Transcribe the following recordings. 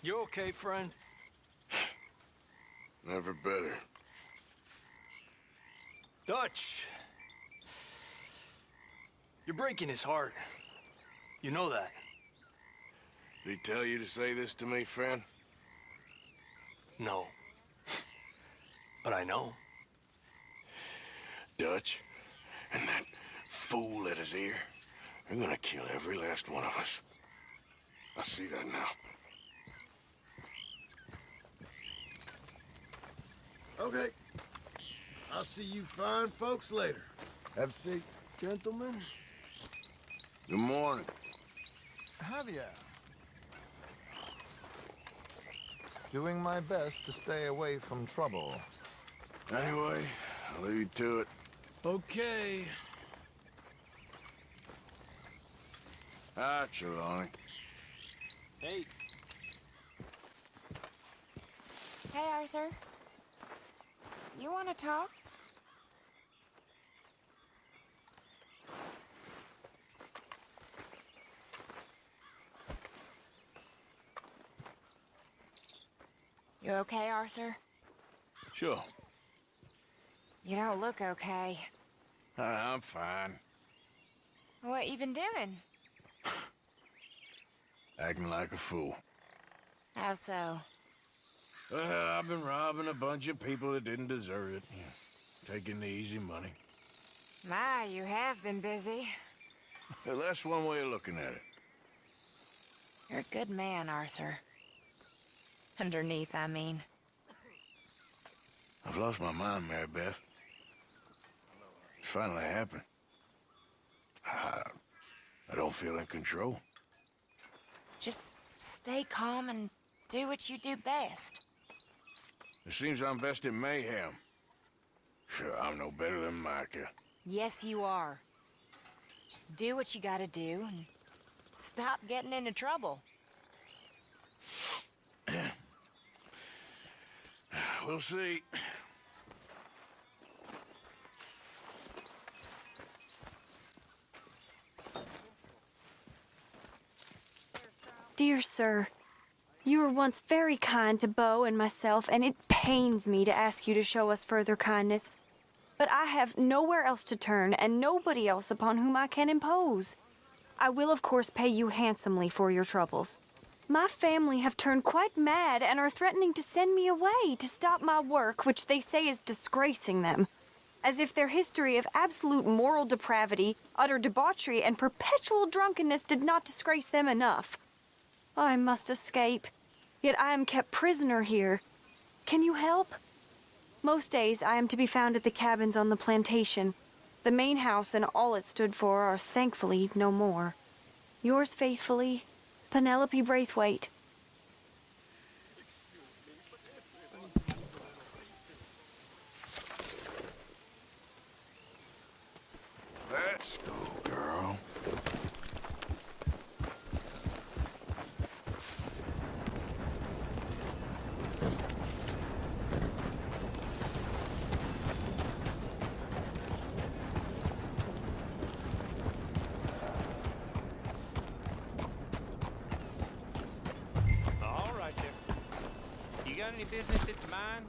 You okay, friend? Never better. Dutch. You're breaking his heart. You know that. Did he tell you to say this to me, friend? No. But I know. Dutch, and that fool at his ear, they're gonna kill every last one of us. I see that now. Okay. I'll see you fine folks later. Have a seat. Gentlemen? Good morning. Javier. Doing my best to stay away from trouble. Anyway, I'll leave you to it. Okay. Hi, Trelawney. Hey. Hey, Arthur. You want to talk? You okay, Arthur? Sure. You don't look okay. I'm fine. What you been doing? Acting like a fool. How so? I've been robbing a bunch of people that didn't deserve it. Taking the easy money. My, you have been busy. Well, that's one way of looking at it. You're a good man, Arthur. Underneath, I mean. I've lost my mind, Mary Beth. It's finally happened. I don't feel in control. Just stay calm and do what you do best. It seems I'm best in mayhem. Sure, I'm no better than Micah. Yes, you are. Just do what you gotta do and stop getting into trouble. We'll see. Dear sir, you were once very kind to Beau and myself, and it pains me to ask you to show us further kindness. But I have nowhere else to turn, and nobody else upon whom I can impose. I will, of course, pay you handsomely for your troubles. My family have turned quite mad and are threatening to send me away to stop my work, which they say is disgracing them. As if their history of absolute moral depravity, utter debauchery, and perpetual drunkenness did not disgrace them enough. I must escape, yet I am kept prisoner here. Can you help? Most days I am to be found at the cabins on the plantation. The main house and all it stood for are thankfully no more. Yours faithfully, Penelope Braithwaite. Let's go, girl. All right, there. You got any business at the mine?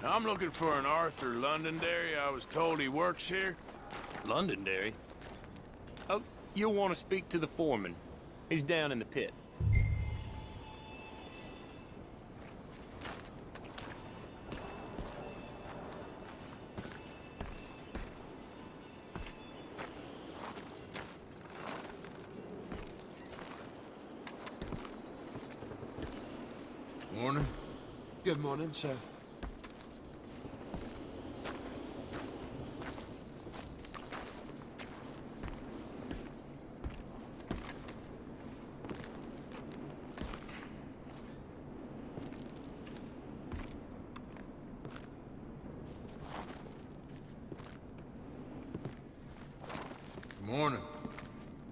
I'm looking for an Arthur Londonderry. I was told he works here. Londonderry? Oh, you'll want to speak to the foreman. He's down in the pit. Morning. Good morning, sir. Morning.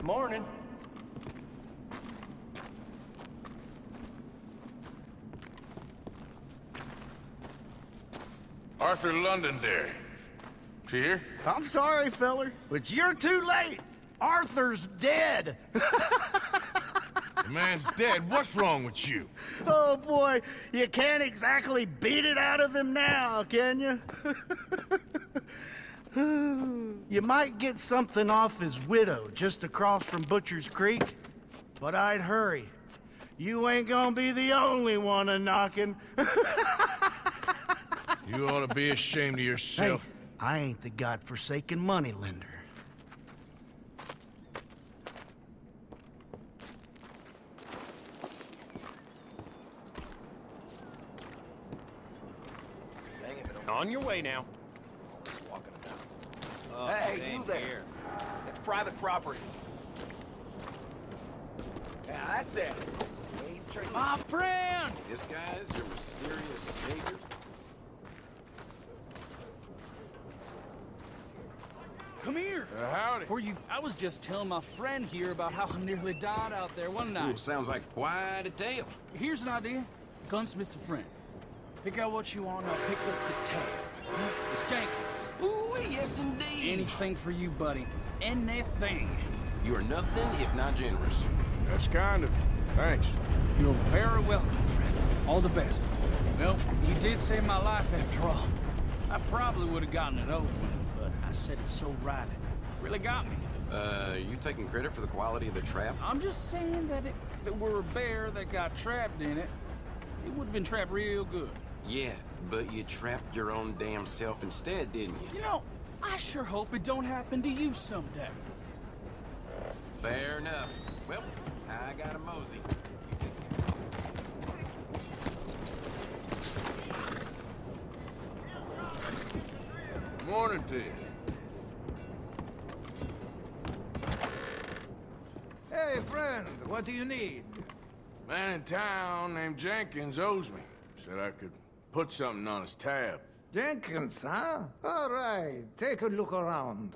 Morning. Arthur Londonderry. Is he here? I'm sorry, feller, but you're too late. Arthur's dead! The man's dead. What's wrong with you? Oh, boy, you can't exactly beat it out of him now, can you? You might get something off his widow just across from Butcher's Creek, but I'd hurry. You ain't gonna be the only one a-knocking. You ought to be ashamed of yourself. Hey, I ain't the godforsaken moneylender. On your way now. Hey, you there. That's private property. Yeah, that's it. My friend! This guy's your mysterious neighbor. Come here. Howdy. For you, I was just telling my friend here about how I nearly died out there one night. Ooh, sounds like quite a tale. Here's an idea. Gunsmith's a friend. Pick out what you want, and I'll pick up the tab. It's Jenkins. Ooh, yes indeed. Anything for you, buddy. Anything. You are nothing if not generous. That's kind of... Thanks. You're very welcome, friend. All the best. Well, you did save my life after all. I probably would have gotten it open, but I said it so right. It really got me. You taking credit for the quality of the trap? I'm just saying that if it were a bear that got trapped in it, it would have been trapped real good. Yeah, but you trapped your own damn self instead, didn't you? You know, I sure hope it don't happen to you someday. Fair enough. Well, I got a mosey. Morning to you. Hey, friend, what do you need? Man in town named Jenkins owes me. Said I could put something on his tab. Jenkins, huh? All right, take a look around.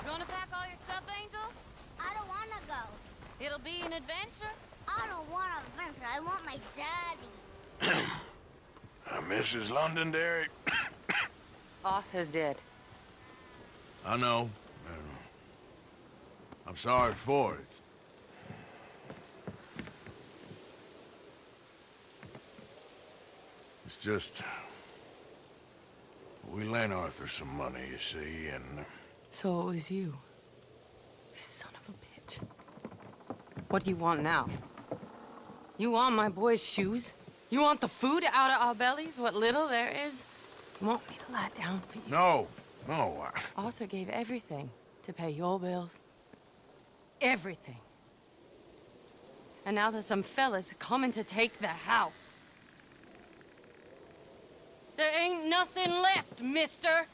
Gonna pack all your stuff, Angel? I don't want to go. It'll be an adventure. I don't want an adventure. I want my daddy. Mrs. Londonderry. Arthur's dead. I know. I'm sorry for it. It's just... We lent Arthur some money, you see, and... So it was you. You son of a bitch. What do you want now? You want my boy's shoes? You want the food out of our bellies, what little there is? You want me to lie down for you? No, no. Arthur gave everything to pay your bills. Everything. And now there's some fellas coming to take the house. There ain't nothing left, mister.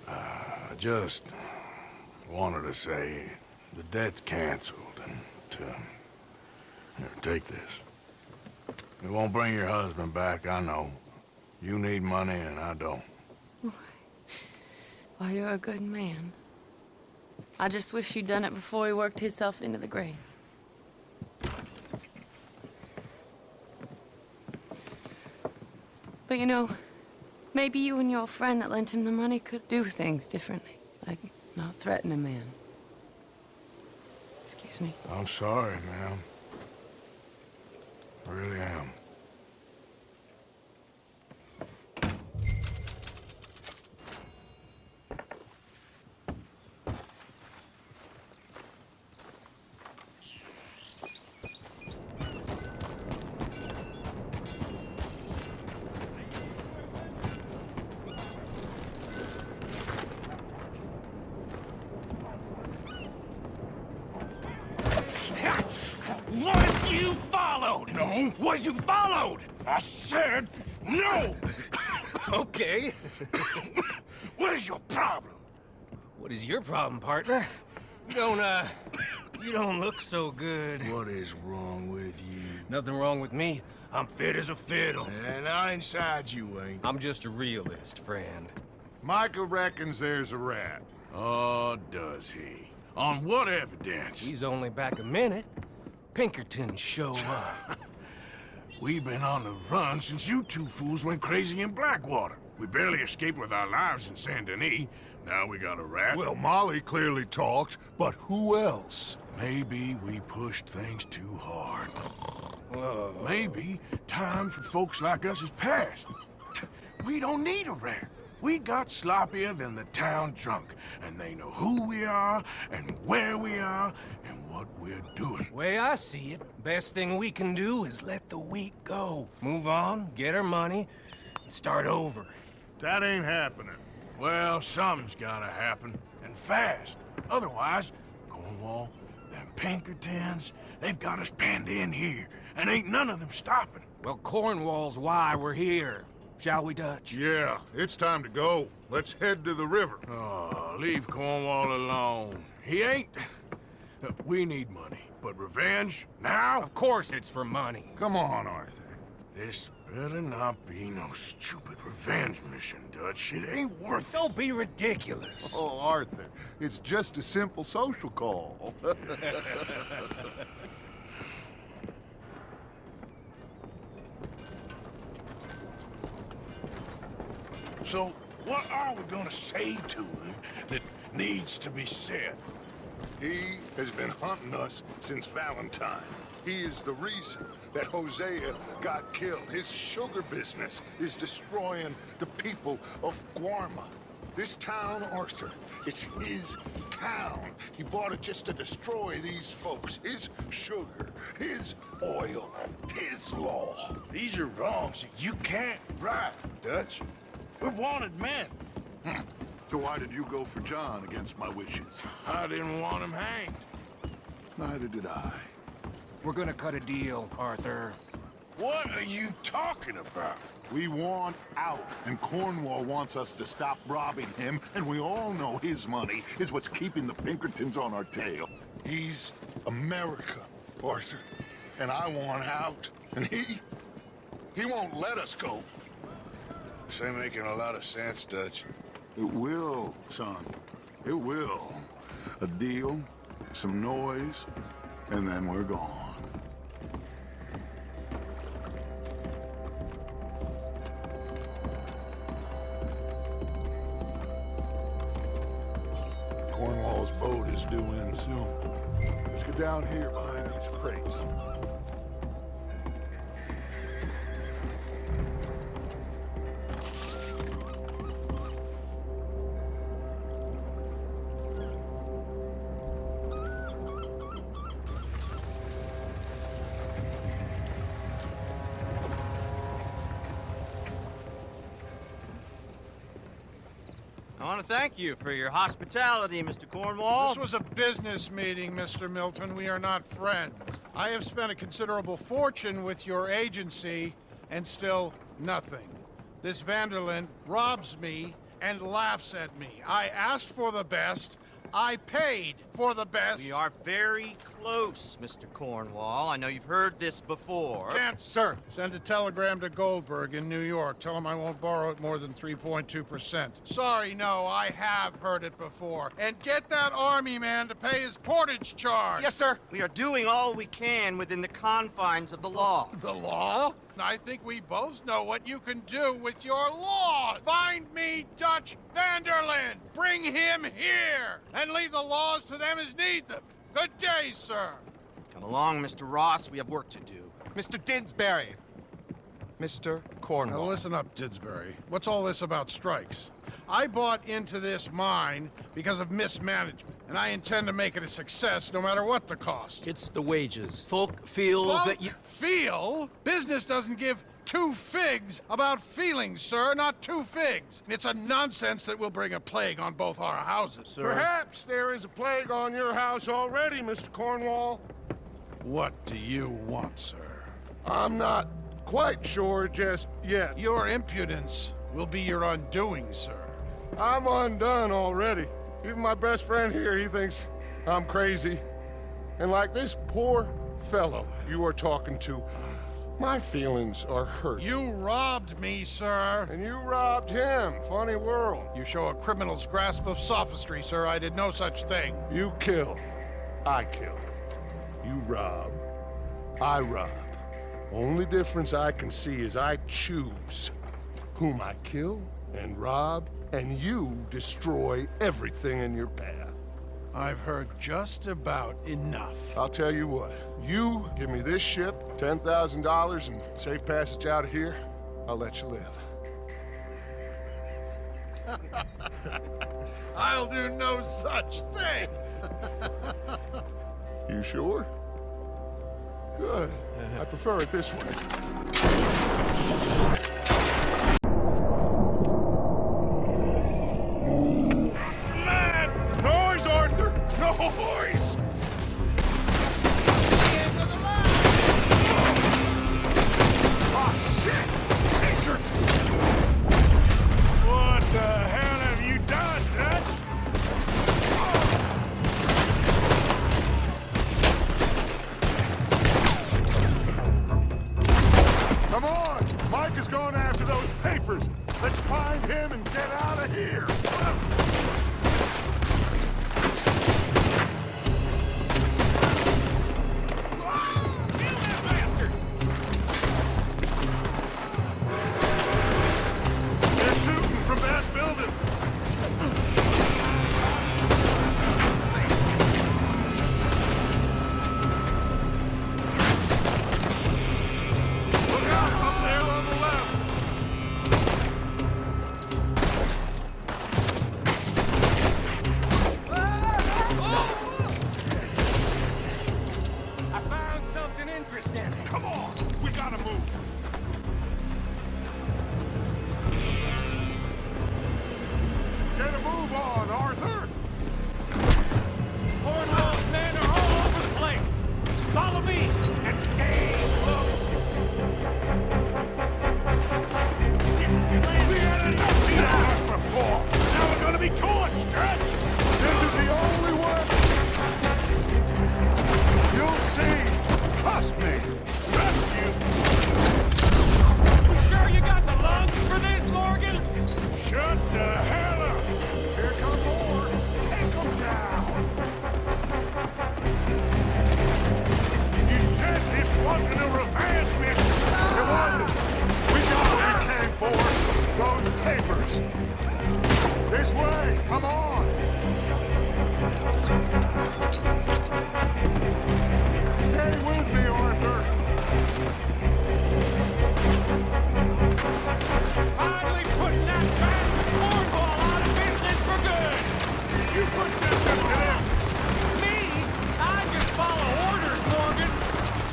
I just wanted to say the debt's canceled and here, take this. It won't bring your husband back, I know. You need money and I don't. Well, you're a good man. I just wish you'd done it before he worked himself into the grave. But you know, maybe you and your friend that lent him the money could do things differently. Like not threaten a man. Excuse me. I'm sorry, ma'am. I really am. Once you followed! No, wrong was you followed! I said no! Okay. What is your problem? What is your problem, partner? You don't look so good. What is wrong with you? Nothing wrong with me. I'm fit as a fiddle. And inside you ain't. I'm just a realist, friend. Micah reckons there's a rat. Oh, does he? On what evidence? He's only back a minute. Pinkerton show up. We've been on the run since you two fools went crazy in Blackwater. We barely escaped with our lives in Saint Denis. Now we got a rat. Well, Molly clearly talked, but who else? Maybe we pushed things too hard. Whoa. Maybe time for folks like us is past. We don't need a rat. We got sloppier than the town drunk, and they know who we are, and where we are, and what we're doing. Way I see it, best thing we can do is let the week go. Move on, get our money, and start over. That ain't happening. Well, something's gotta happen, and fast. Otherwise, Cornwall, them Pinkertons, they've got us penned in here, and ain't none of them stopping. Well, Cornwall's why we're here. Shall we, Dutch? Yeah, it's time to go. Let's head to the river. Oh, leave Cornwall alone. He ain't... We need money, but revenge, now? Of course it's for money. Come on, Arthur. This better not be no stupid revenge mission, Dutch. It ain't worth it. Don't be ridiculous. Oh, Arthur, it's just a simple social call. So, what are we gonna say to him that needs to be said? He has been hunting us since Valentine. He is the reason that Hosea got killed. His sugar business is destroying the people of Guarma. This town, Arthur, it's his town. He bought it just to destroy these folks. His sugar, his oil, his law. These are wrongs that you can't right, Dutch. We're wanted men. So why did you go for John against my wishes? I didn't want him hanged. Neither did I. We're gonna cut a deal, Arthur. What are you talking about? We want out, and Cornwall wants us to stop robbing him, and we all know his money is what's keeping the Pinkertons on our tail. He's America, Arthur, and I want out, and he won't let us go. This ain't making a lot of sense, Dutch. It will, son. It will. A deal, some noise, and then we're gone. Cornwall's boat is due in soon. Let's get down here behind these crates. I want to thank you for your hospitality, Mr. Cornwall. This was a business meeting, Mr. Milton. We are not friends. I have spent a considerable fortune with your agency, and still nothing. This Vanderlyn robs me and laughs at me. I asked for the best. I paid for the best. We are very close, Mr. Cornwall. I know you've heard this before. Can't, sir. Send a telegram to Goldberg in New York. Tell him I won't borrow it more than 3.2%. Sorry, no, I have heard it before. And get that army man to pay his portage charge. Yes, sir. We are doing all we can within the confines of the law. The law? I think we both know what you can do with your law. Find me Dutch Vanderlyn. Bring him here. And leave the laws to them as need them. Good day, sir. Come along, Mr. Ross. We have work to do. Mr. Didsbury. Mr. Cornwall. Now listen up, Didsbury. What's all this about strikes? I bought into this mine because of mismanagement, and I intend to make it a success no matter what the cost. It's the wages. Folk feel that you... Feel? Business doesn't give two figs about feelings, sir, not two figs. It's a nonsense that will bring a plague on both our houses, sir. Perhaps there is a plague on your house already, Mr. Cornwall. What do you want, sir? I'm not quite sure just yet. Your impudence will be your undoing, sir. I'm undone already. Even my best friend here, he thinks I'm crazy. And like this poor fellow you are talking to, my feelings are hurt. You robbed me, sir. And you robbed him. Funny world. You show a criminal's grasp of sophistry, sir. I did no such thing. You kill. I kill. You rob. I rob. Only difference I can see is I choose whom I kill and rob, and you destroy everything in your path. I've heard just about enough. I'll tell you what. You give me this ship, $10,000, and safe passage out of here, I'll let you live. I'll do no such thing. You sure? Good. I prefer it this way. Noise, Arthur! Noise! Oh, shit! Injured! What the hell have you done, Dutch? Come on! Micah's going after those papers! Let's find him and get out of here!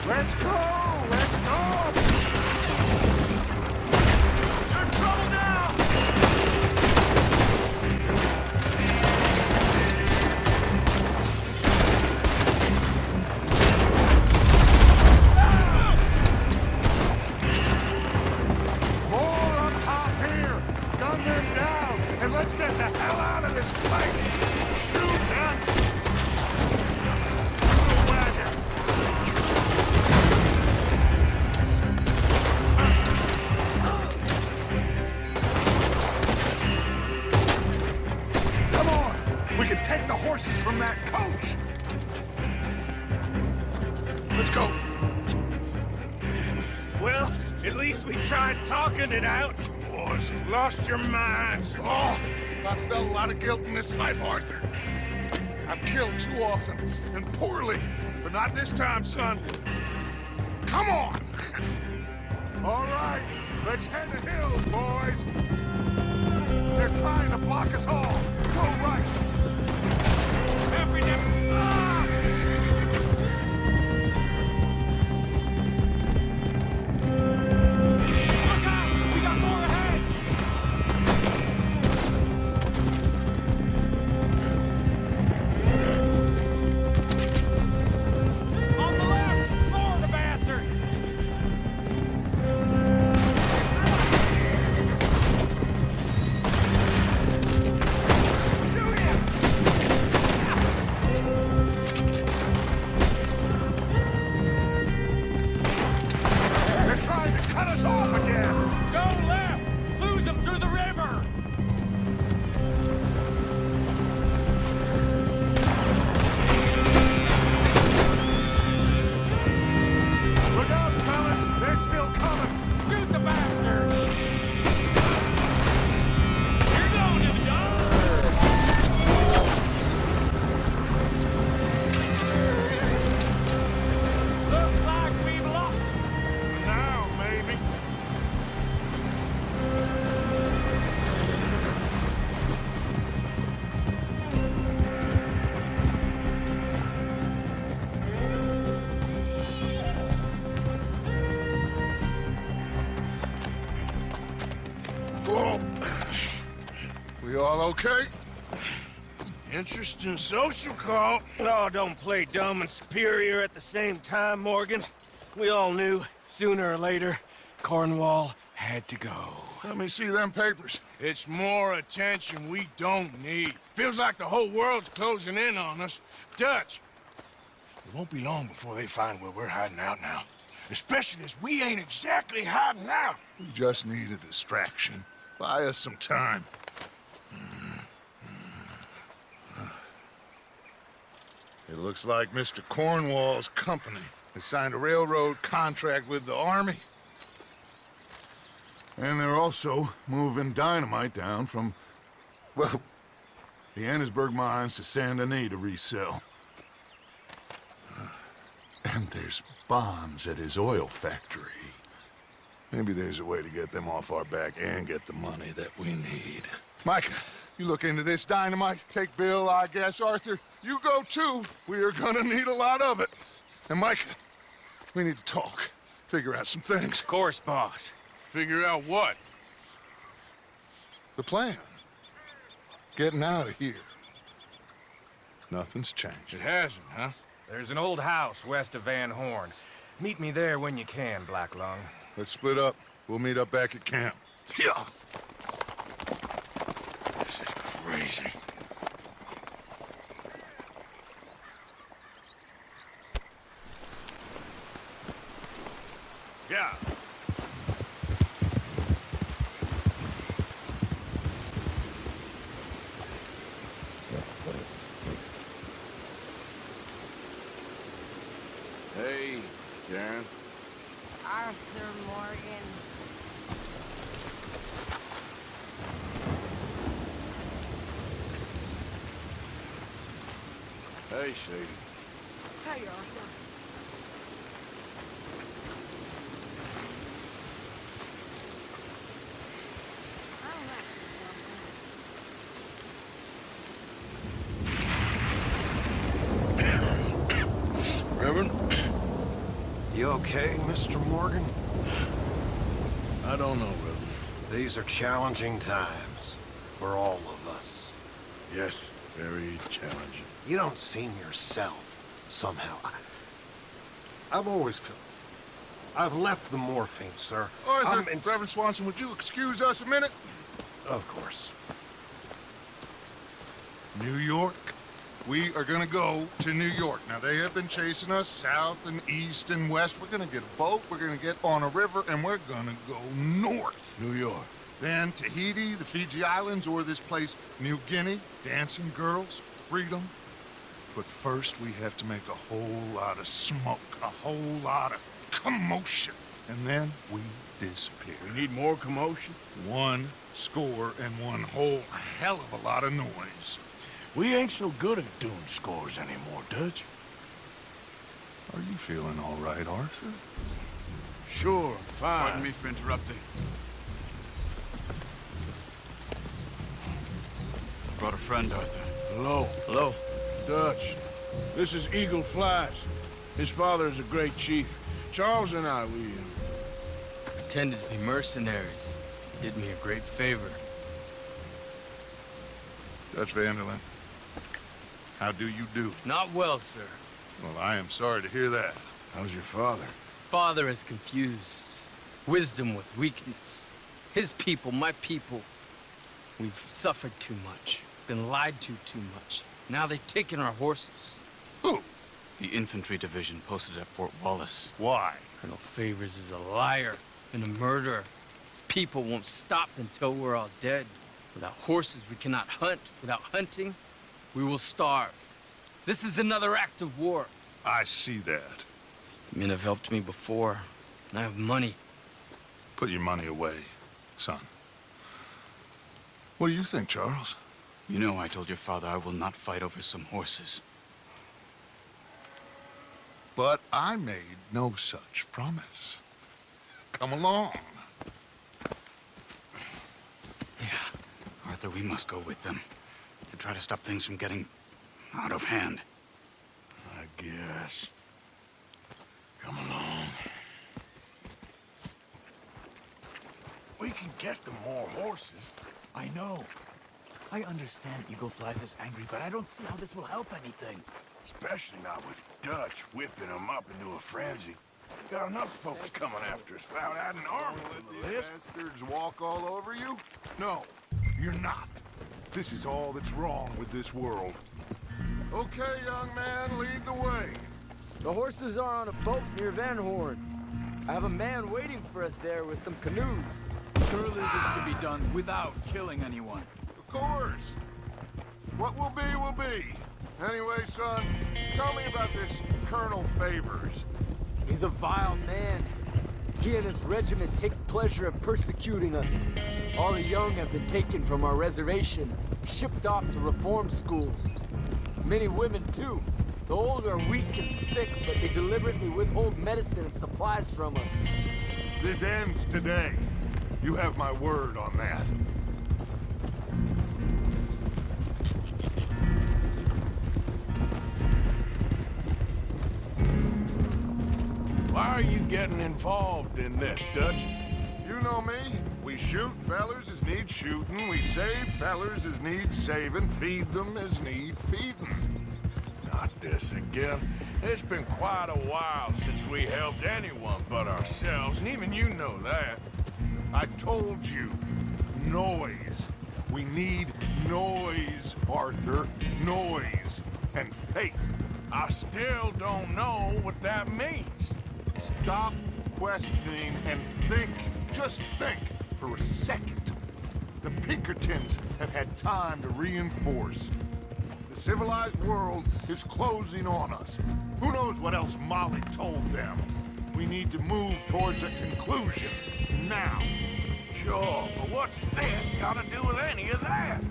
Let's go! Let's go! You're in trouble now! More up top here! Gun them down! And let's get the hell out of this place! Shoot them! Take the horses from that coach! Let's go! Well, at least we tried talking it out. Boys, you've lost your minds. Oh, I felt a lot of guilt in this life, Arthur. I've killed too often, and poorly, but not this time, son. Come on! All right, let's head to hills, boys. They're trying to block us off. Go right. okay? Interesting social call. Oh, don't play dumb and superior at the same time, Morgan. We all knew, sooner or later, Cornwall had to go. Let me see them papers. It's more attention we don't need. Feels like the whole world's closing in on us. Dutch, it won't be long before they find where we're hiding out now. Especially as we ain't exactly hiding out. We just need a distraction. Buy us some time. It looks like Mr. Cornwall's company has signed a railroad contract with the Army. And they're also moving dynamite down from, well, the Annesburg mines to Saint Denis to resell. And there's bonds at his oil factory. Maybe there's a way to get them off our back and get the money that we need. Micah, you look into this dynamite. Take Bill, I guess. Arthur, you go too. We are gonna need a lot of it. And Micah, we need to talk. Figure out some things. Of course, boss. Figure out what? The plan. Getting out of here. Nothing's changed. It hasn't, huh? There's an old house west of Van Horn. Meet me there when you can, Black Lung. Let's split up. We'll meet up back at camp. Yeah. This is crazy. Yeah. Hey, Karen. Arthur Morgan. Hey, Shady. Hey, Arthur. Reverend? You okay, Mr. Morgan? I don't know, Reverend. These are challenging times for all of us. Yes, very challenging. You don't seem yourself, somehow. I've always felt... I've left the morphine, sir. Arthur, Reverend Swanson, would you excuse us a minute? Of course. New York. We are gonna go to New York. Now, they have been chasing us south and east and west. We're gonna get a boat, we're gonna get on a river, and we're gonna go north. New York. Then Tahiti, the Fiji Islands, or this place, New Guinea, dancing girls, freedom. But first, we have to make a whole lot of smoke, a whole lot of commotion. And then we disappear. We need more commotion? 1 score and one whole hell of a lot of noise. We ain't so good at doing scores anymore, Dutch. Are you feeling all right, Arthur? Sure, fine. Pardon me for interrupting. Brought a friend, Arthur. Hello. Hello. Dutch. This is Eagle Flies. His father is a great chief. Charles and I, we... Pretended to be mercenaries. Did me a great favor. Dutch Vanderlyn. How do you do? Not well, sir. Well, I am sorry to hear that. How's your father? Father has confused wisdom with weakness. His people, my people. We've suffered too much. Been lied to too much. Now they've taken our horses. Who? The infantry division posted at Fort Wallace. Why? Colonel Favors is a liar and a murderer. His people won't stop until we're all dead. Without horses, we cannot hunt. Without hunting, we will starve. This is another act of war. I see that. The men have helped me before, and I have money. Put your money away, son. What do you think, Charles? You know I told your father I will not fight over some horses. But I made no such promise. Come along. Yeah, Arthur, we must go with them. To try to stop things from getting out of hand. I guess. Come along. We can get them more horses. I know. I understand Eagle Flies is angry, but I don't see how this will help anything. Especially not with Dutch whipping them up into a frenzy. Got enough folks coming after us without adding armor to the list. Bastards walk all over you? No, you're not. This is all that's wrong with this world. Okay, young man, lead the way. The horses are on a boat near Van Horn. I have a man waiting for us there with some canoes. Surely this can be done without killing anyone. Of course. What will be. Anyway, son, tell me about this Colonel Favors. He's a vile man. He and his regiment take pleasure in persecuting us. All the young have been taken from our reservation, shipped off to reform schools. Many women, too. The old are weak and sick, but they deliberately withhold medicine and supplies from us. This ends today. You have my word on that. Why are you getting involved in this, Dutch? You know me. We shoot fellers as need shooting. We save fellers as need saving. Feed them as need feeding. Not this again. It's been quite a while since we helped anyone but ourselves, and even you know that. I told you. Noise. We need noise, Arthur. Noise. And faith. I still don't know what that means. Stop questioning and think. Just think for a second. The Pinkertons have had time to reinforce. The civilized world is closing on us. Who knows what else Molly told them? We need to move towards a conclusion. Now. Sure, but what's this got to do with any of that?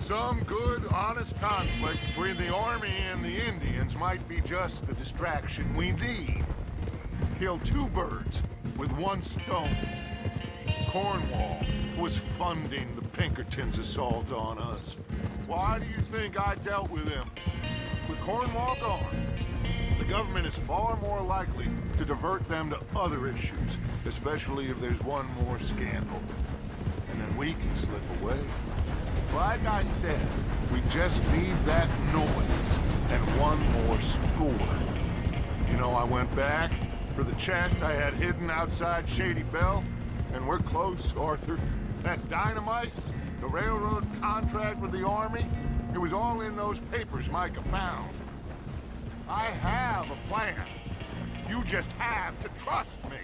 Some good, honest conflict between the army and the Indians might be just the distraction we need. Kill two birds with one stone. Cornwall was funding the Pinkertons' assault on us. Why do you think I dealt with him? With Cornwall gone, the government is far more likely to divert them to other issues, especially if there's one more scandal. And then we can slip away. Like I said, we just need that noise and one more score. You know, I went back for the chest I had hidden outside Shady Bell, and we're close, Arthur. That dynamite, the railroad contract with the army, it was all in those papers Micah found. I have a plan. You just have to trust me.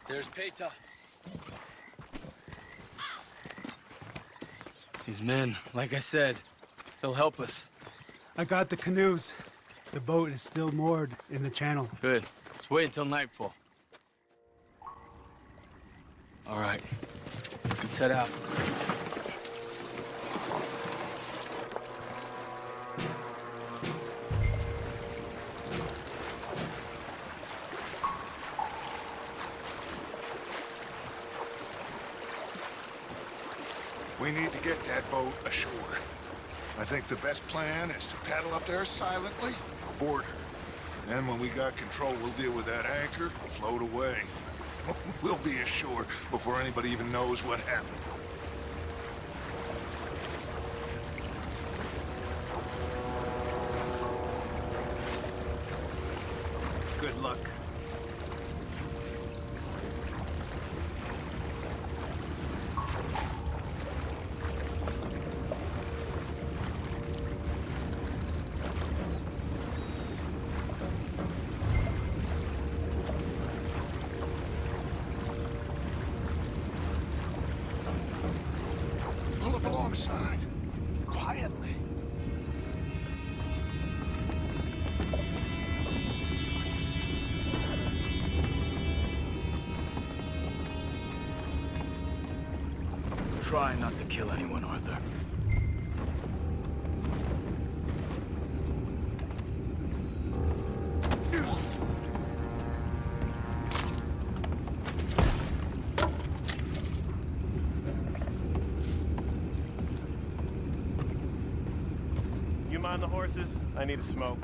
There's Peta. These men, like I said, they'll help us. I got the canoes. The boat is still moored in the channel. Good. Let's wait until nightfall. All right. Let's head out. We need to get that boat ashore. I think the best plan is to paddle up there silently, board her. Then when we got control, we'll deal with that anchor, float away. We'll be ashore before anybody even knows what happened. Good luck. Pull up alongside, quietly. Try not to kill anyone, Arthur. You mind the horses? I need a smoke.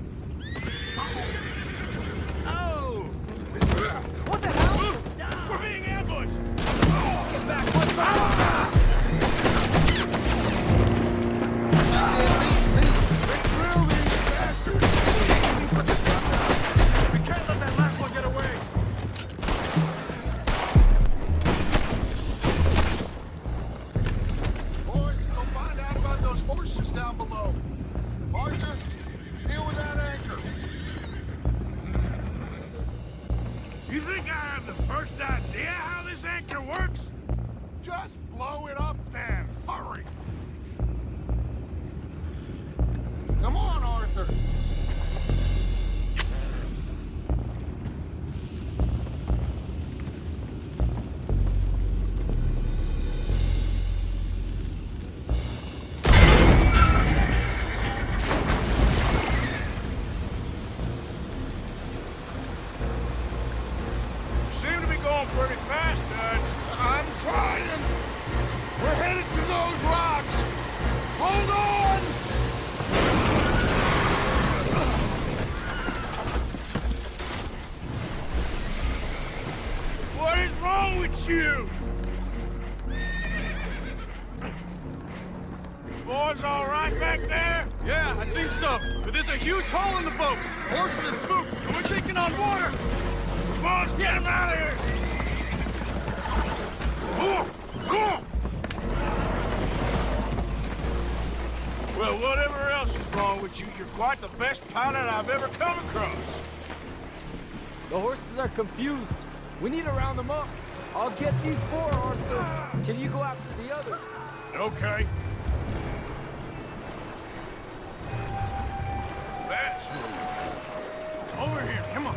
You think I have the first idea how this anchor works? Just blow it up then. Hurry. Come on, Arthur. Seem to be going pretty fast, Dutch. I'm trying. We're headed to those rocks. Hold on! What is wrong with you? Boys all right back there? Yeah, I think so. But there's a huge hole in the boat. Horses are spooked, and we're taking on water. Come on, let's get him out of here! Well, whatever else is wrong with you, you're quite the best pilot I've ever come across. The horses are confused. We need to round them up. I'll get these four, Arthur. Can you go after the others? Okay. Let's move. Over here, come on.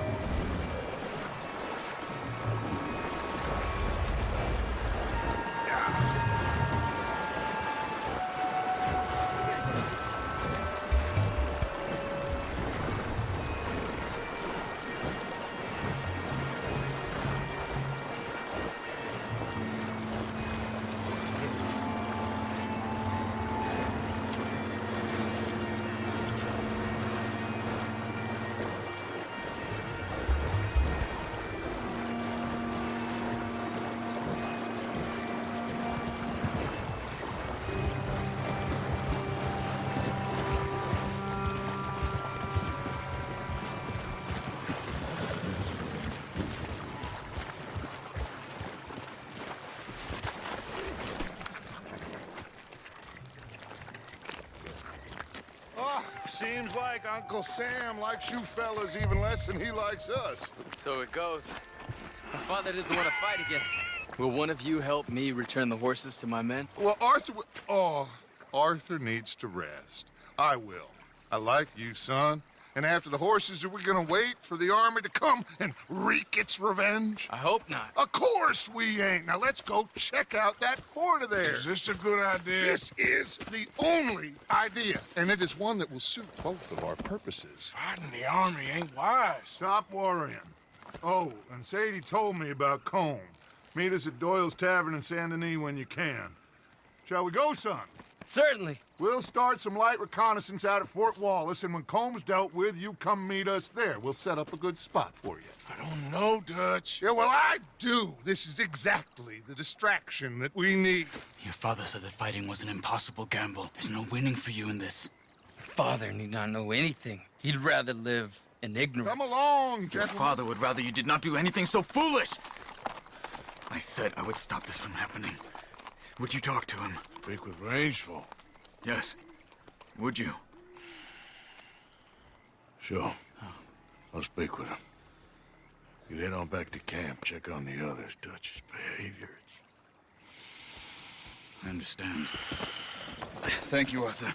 Seems like Uncle Sam likes you fellas even less than he likes us. So it goes. My father doesn't want to fight again. Will one of you help me return the horses to my men? Well, Arthur needs to rest. I will. I like you, son. And after the horses, are we gonna wait for the army to come and wreak its revenge? I hope not. Of course we ain't. Now let's go check out that fort of theirs. Is this a good idea? This is the only idea, and it is one that will suit both of our purposes. Fighting the army ain't wise. Stop worrying. Oh, and Sadie told me about Combe. Meet us at Doyle's Tavern in Saint Denis when you can. Shall we go, son? Certainly. We'll start some light reconnaissance out at Fort Wallace, and when Comb's dealt with, you come meet us there. We'll set up a good spot for you. I don't know, Dutch. Yeah, well, I do. This is exactly the distraction that we need. Your father said that fighting was an impossible gamble. There's no winning for you in this. Your father need not know anything. He'd rather live in ignorance. Come along, Your gentlemen. father would rather you did not do anything so foolish. I said I would stop this from happening. Would you talk to him? Speak with Rangeful. Yes. Would you? Sure. I'll speak with him. You head on back to camp, check on the others, Dutch's behavior. I understand. Thank you, Arthur.